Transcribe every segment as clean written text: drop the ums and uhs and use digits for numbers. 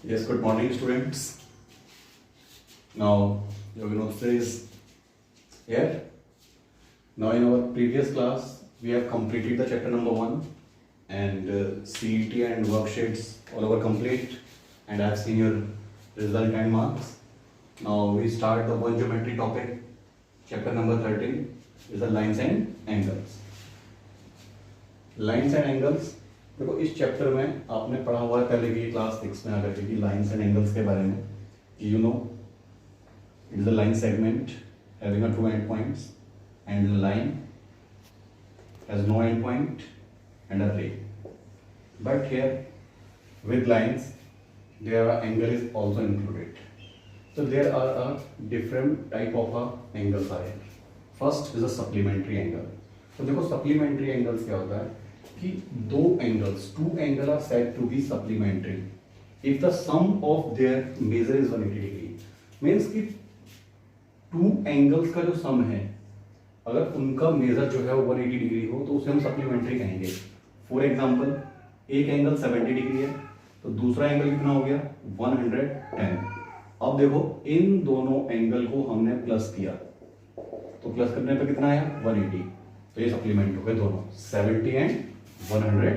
Yes, good morning, students. Now, your Vinod is here. Now, in our previous class, we have completed the chapter number 1 and CET and worksheets all over complete, and I have seen your result and marks. Now, we start the one geometry topic, chapter number 13 is the lines and angles. Lines and angles, देखो इस chapter में आपने पढ़ा हुआ है पहले की class 6 में आकर के लाइंस एंड एंगल्स के बारे में कि you know it is a line segment having a 2 end points and the line has no end point and a ray but here with lines there are angle is also included so there are a different type of angles are here. First is a supplementary angle. तो देखो supplementary angles क्या होता है कि दो angles, two angles are said to be supplementary if the sum of their measure is 180 degree. Means कि two angles का जो sum है अगर उनका मेजर जो है वो 180 डिग्री हो तो उसे हम सप्लीमेंट्री कहेंगे. फॉर एग्जांपल एक एंगल 70 डिग्री है तो दूसरा एंगल कितना हो गया 110. अब देखो इन दोनों एंगल को हमने प्लस किया तो प्लस करने पे कितना आया 180. तो ये सप्लीमेंट हो गए दोनों 70 एंड 110.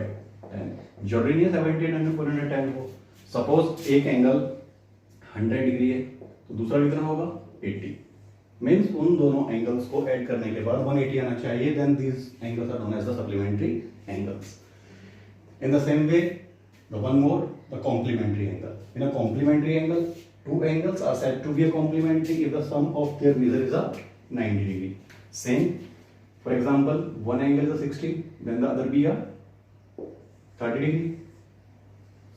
जरूरी नहीं है 70 एंड 110 हो. सपोज एक एंगल 100 डिग्री है तो दूसरा कितना होगा 80. मीन्स उन दोनों एंगल्स को ऐड करने के बाद 180 आना चाहिए. Then these angles are known as the supplementary angles. In the same way the one more the complementary angle. In a complementary angle two angles are said to be a complementary if the sum of their measure is a 90 degree. Same, for example, one angle is a 60, then the other be a 30 degree.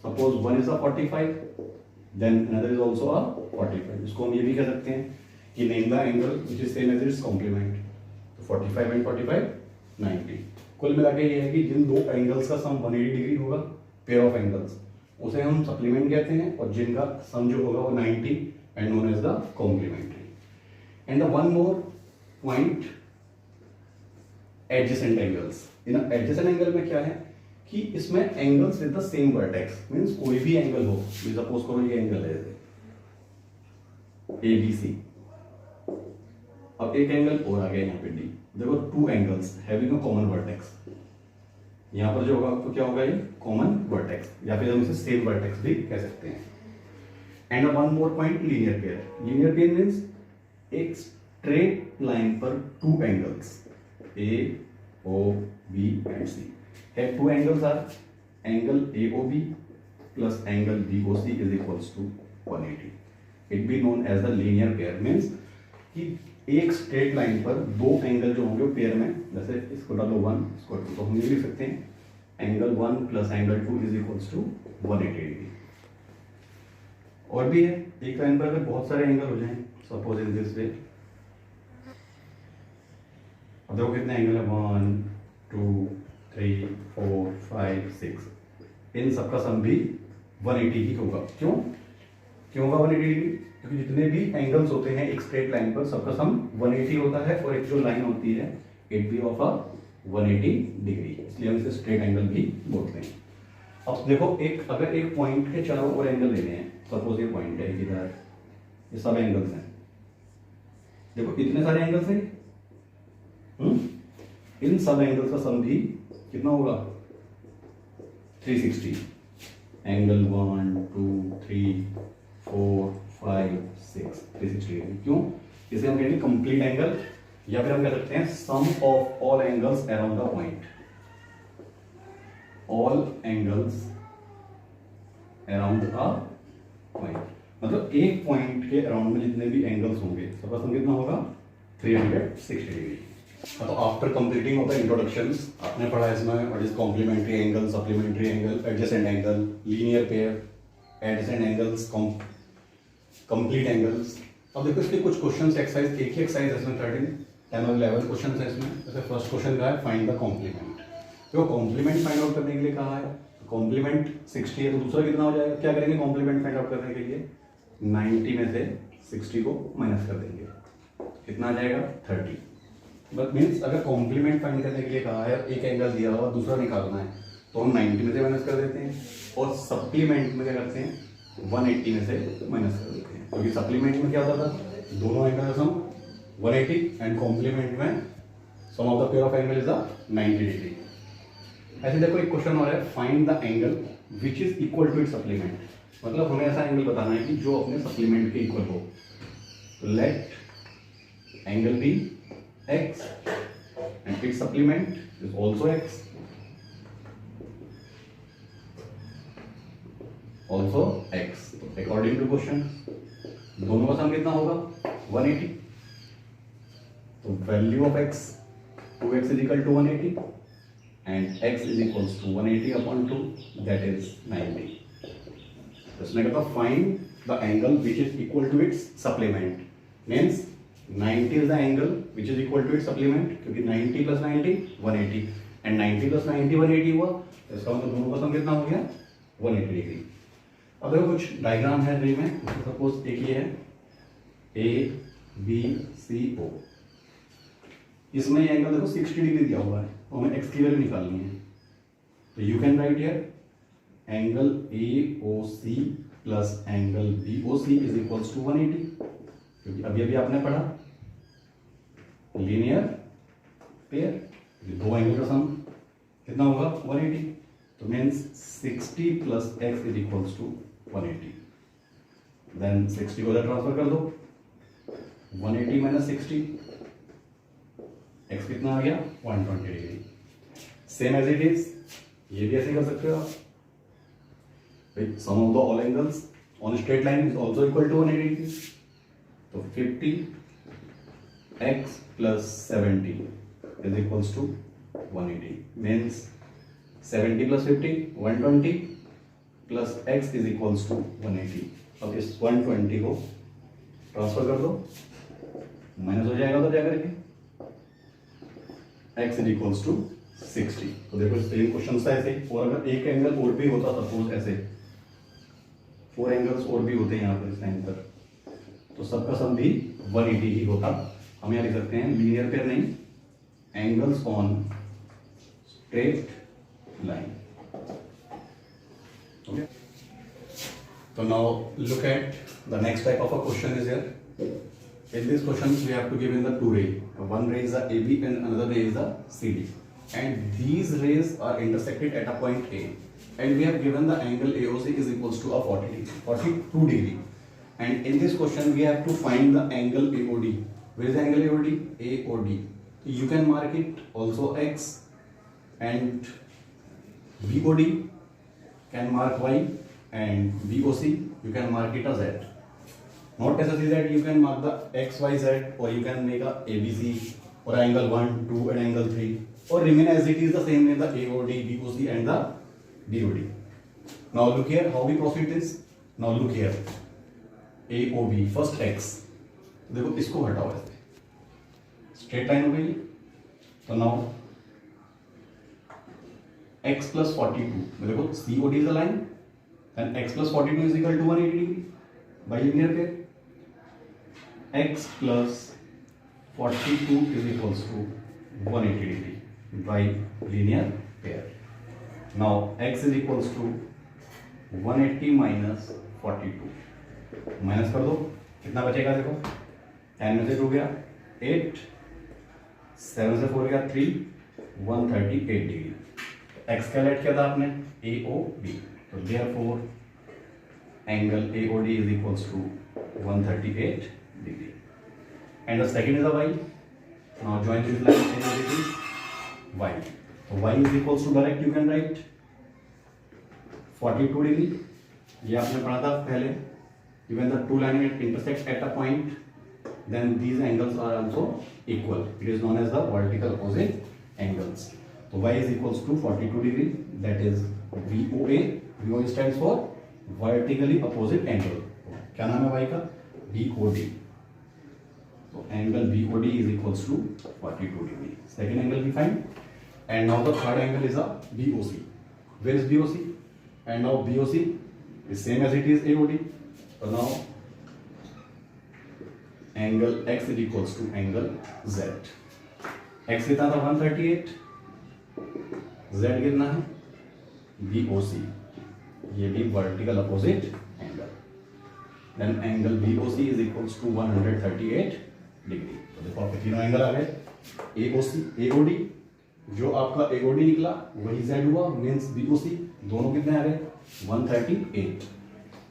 Suppose one is a 45, then another is also a 45. इसको हम ये भी कह सकते हैं कि name the angle which is same as its complement. तो 45 and 45 90. कुल मिला के ये है कि जिन दो एंगल्स का सम 180 डिग्री होगा पेयर ऑफ एंगल्स उसे हम सप्लीमेंट कहते हैं और जिनका सम जो होगा वो 90 and known as the complementary. And the one more point adjacent angles. इन एडजेसेंट एंगल में क्या है कि इसमें angles with the same vertex. Means कोई भी एंगल हो, सपोज करो ये एंगल है ए बी सी. अब एक एंगल और आ गया यहाँ पे डी. देखो two angles having a common vertex. यहां पर जो होगा तो क्या होगा ये कॉमन वर्टेक्स या फिर हम इसे सेम वर्टेक्स भी कह सकते हैं. And one more point linear pair. Linear pair means एक स्ट्रेट लाइन पर two angles A O B and C है. Two angles are angle A O B plus angle B O C is equals to 180. It be known as the linear pair. Means कि एक straight line पर दो angle जो होंगे pair में, जैसे इसको डालो 1 इसको 2, तो हम ये लिख सकते हैं angle 1 plus angle 2 is equals to 180 degree. और भी है एक लाइन पर अगर बहुत सारे एंगल हो जाएं, सपोज इन दिस वे. अब देखो कितने एंगल है 1 2 3 4 5 6. इन सबका सम भी 180 ही होगा. क्यों होगा 180 डिग्री? क्योंकि जितने भी एंगल्स होते हैं एक स्ट्रेट लाइन पर सबका सम 180 होता है और एक जो लाइन होती है it be of a 180 degree. इसलिए हम इसे स्ट्रेट एंगल भी बोलते हैं. अब देखो एक अगर एक पॉइंट के चारों ओर एंगल लेने हैं, सपोज ये पॉइंट है इधर, ये सब एंगल्स हैं. देखो इतने सारे एंगल्स हैं. इन सब एंगल्स का सम भी कितना होगा 360. Angle 1 2 3 4 5 6 360 degree. क्यों? इसे हम कहेंगे कंप्लीट एंगल या फिर हम कह सकते हैं sum of all angles around the point. All angles around the point मतलब एक पॉइंट के अराउंड में जितने भी एंगल्स होंगे सबका सम कितना होगा 360 डिग्री. तो after completing of the introductions आपने पढ़ा इसमें what is complementary angle, supplementary angle, adjacent angle, linear pair, adjacent angles, complete angles. अब देखो इसके कुछ क्वेश्चंस एक्सरसाइज एक ही एक्सरसाइज है इसमें 13 10 और 11 क्वेश्चंस है इसमें. जैसे फर्स्ट क्वेश्चन का है फाइंड द कॉम्प्लीमेंट. तो कॉम्प्लीमेंट फाइंड आउट करने के लिए कहा है कॉम्प्लीमेंट 60 है तो दूसरा कितना हो जाएगा. क्या करेंगे कॉम्प्लीमेंट फाइंड आउट करने के लिए 90 में से 60 को माइनस कर देंगे. कितना आ जाएगा 30. बट मीन्स अगर कॉम्प्लीमेंट फाइंड करने के लिए कहा है एक एंगल दिया हुआ दूसरा निकालना है तो हम 90 में से माइनस कर देते हैं. और सप्लीमेंट में क्या करते हैं 180 में से माइनस कर देते हैं, क्योंकि सप्लीमेंट में क्या होता था, दोनों एंगल का सम 180 एंड कॉम्प्लीमेंट में sum of the pair of angle is the 90 degree. ऐसे देखो एक क्वेश्चन और है, find the angle which is equal to it supplement, मतलब हमें ऐसा एंगल बताना है कि जो अपने सप्लीमेंट के इक्वल हो। तो let angle be x and its supplement is also x, also x according to question। दोनों का सम कितना होगा 180, तो value of x 2x is equal to 180 and x is equals to 180 upon 2 that is 90। तो इसने कहा find the angle which is equal to its supplement, means 90 is the angle which is equal to its supplement, क्योंकि 90 plus 90 180 and 90 plus 90 180 हुआ, तो इसका मतलब दोनों का सम कितना हो गया 180 डिग्री। अब देखो कुछ डायग्राम है ड्रीम में, सपोज एक ये है ABCO, इसमें ये एंगल देखो 60 डिग्री दिया हुआ है, और हमें एक्स की वैल्यू निकालनी है। तो you can write here angle AOC plus angle BOC is equals to 180, क्योंकि अभी अभी आपने पढ़ा लीनियर पेयर, दो एंगल का सम कितना होगा 180, तो means 60 plus x is equals to 180। Then 60 को उधर ट्रांसफर कर दो, 180 माइनस 60, x कितना आ गया 120 degree. Same as it is ये भी ऐसे कर सकते हो आप, sum of the all angles on straight line is also equal to 180 degree. तो 50x plus 70 is equals to 180, means 70 plus 50 120 plus x is equals to 180। अब इस 120 को ट्रांसफर कर दो, माइनस हो जाएगा तो क्या करेंगे, x is equals to 60। तो देखो सेम क्वेश्चन था ऐसे, और अगर एक एंगल और भी होता सपोज ऐसे 4 एंगल्स और भी होते हैं यहाँ पर इस लाइन पर, तो सबका सम भी 180 ही होता। हम यहाँ लिख सकते हैं लीनियर पेयर नहीं, angles on straight line. Okay, तो now look at the next type of a question is here. In this question we have to give in the two ray, one ray is the AB and another ray is the CD, and these rays are intersected at a point A, and we have given the angle AOC is equals to a 42 degree, and in this question we have to find the angle AOD. Where is the angle AOD? AOD. You can mark it also X, and BOD can mark Y, and BOC you can mark it as Z. Not necessary that you can mark the X, Y, Z, or you can make a ABC or angle 1, 2 and angle 3, or remain as it is the same in the AOD, BOC and the BOD. Now look here how we proceed this. Now look here AOB, first X, देखो इसको हटाओ ऐसे, straight line हो गई। तो now X plus 42, देखो COD is the line and X plus 42 is equal to 180 degree by linear pair। X plus 42 is equals to 180 degree by linear pair। Now X is equals to 180 minus 42, minus कर दो, कितना बचेगा देखो, 10 में से 2 गया 8, 7 से 4 गया 3, 138 डिग्री। X कैलकुलेट किया था आपने AOB, तो therefore angle AOD is equals to 138 degree, and the second is a Y. Now join this line and it is Y. So Y is equals to direct you can write 42 degree, ये आपने पढ़ा था पहले, when the two lines intersect at a point then these angles are also equal, it is known as the vertical opposite angles। तो Y is equals to 42 degree, that is VOA। VOA stands for vertically opposite angle। क्या नाम है Y का? BOD। तो angle BOD is equals to 42 degree। Second angle we find, and now the third angle is a BOC। Where is BOC? And now BOC is same as it is AOD। So now angle X is equals to angle Z। X कितना था 138, Z कितना है BOC, ये भी vertical opposite angle. Then angle BOC is equals to 138 degree. तो देखो आपके तीनों एंगल आ गए, AOD जो आपका AOD निकला वही Z हुआ, मीन्स BOC दोनों कितने आ गए 138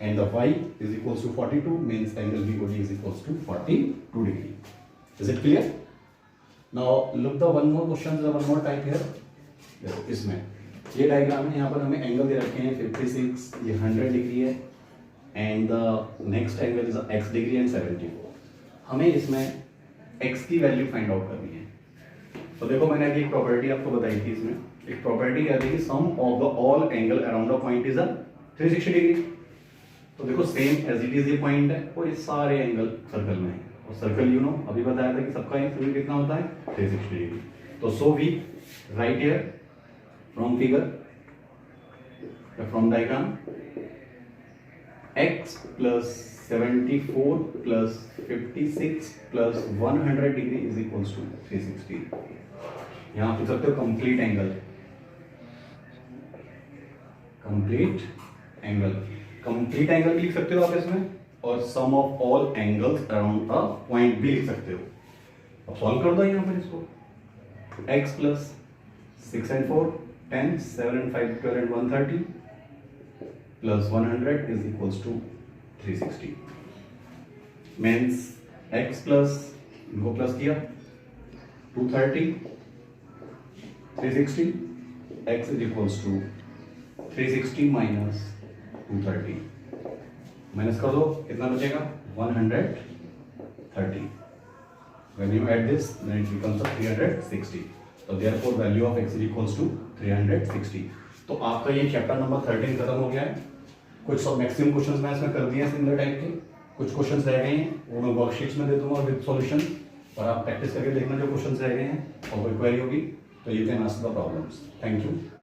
and the Y is equals to 42 means angle BOD is equals to 42 degree. Is it clear? Now look the one more question, one more type here. देखो इसमें ये डायग्राम है, यहाँ पर हमें एंगल दे रखे हैं 56, ये 100 डिग्री है and the next angle is x degree and 74। हमें इसमें x की वैल्यू फाइंड आउट करनी है। तो देखो मैंने अभी एक प्रॉपर्टी आपको बताई थी, इसमें एक प्रॉपर्टी कहती है कि sum of the all angle around the point is 360 degree. तो देखो सेम एज इट इज ये पॉइंट है और ये सारे एंगल सर्कल में है, और सर्कल यू नो अभी बताया था कि सबका एंगल कितना होता है 360 डिग्री। तो so we write here from figure from diagram x plus 74 plus 56 plus 100 degree is equals to 360। यहाँ आप लिख सकते हो कंप्लीट एंगल, कंप्लीट एंगल भी लिख सकते हो आप इसमें, और sum of all angles around a point भी लिख सकते हो। अब सॉल्व कर दो यहाँ पर इसको, x plus 6 and 4 10, 7 and 5 12 and 130 plus 100 is equals to 360 means x plus इनको प्लस किया 230 360 x is equals to 360 minus 230 minus कर दो, कितना बचेगा 130। when you add this then it becomes a 360। तो therefore value of x is equals to 360। तो आपका ये चैप्टर नंबर 13 खत्म हो गया है। कुछ सब मैक्सिमम क्वेश्चंस मैं इसमें कर दिए हैं सिमिलर टाइप के, कुछ क्वेश्चंस रह गए हैं वो मैं वर्कशीट्स में दे दूंगा विद सॉल्यूशन, और आप प्रैक्टिस करके देखना जो क्वेश्चंस रह गए हैं, और कोई क्वेरी होगी तो you can ask the problems. Thank you.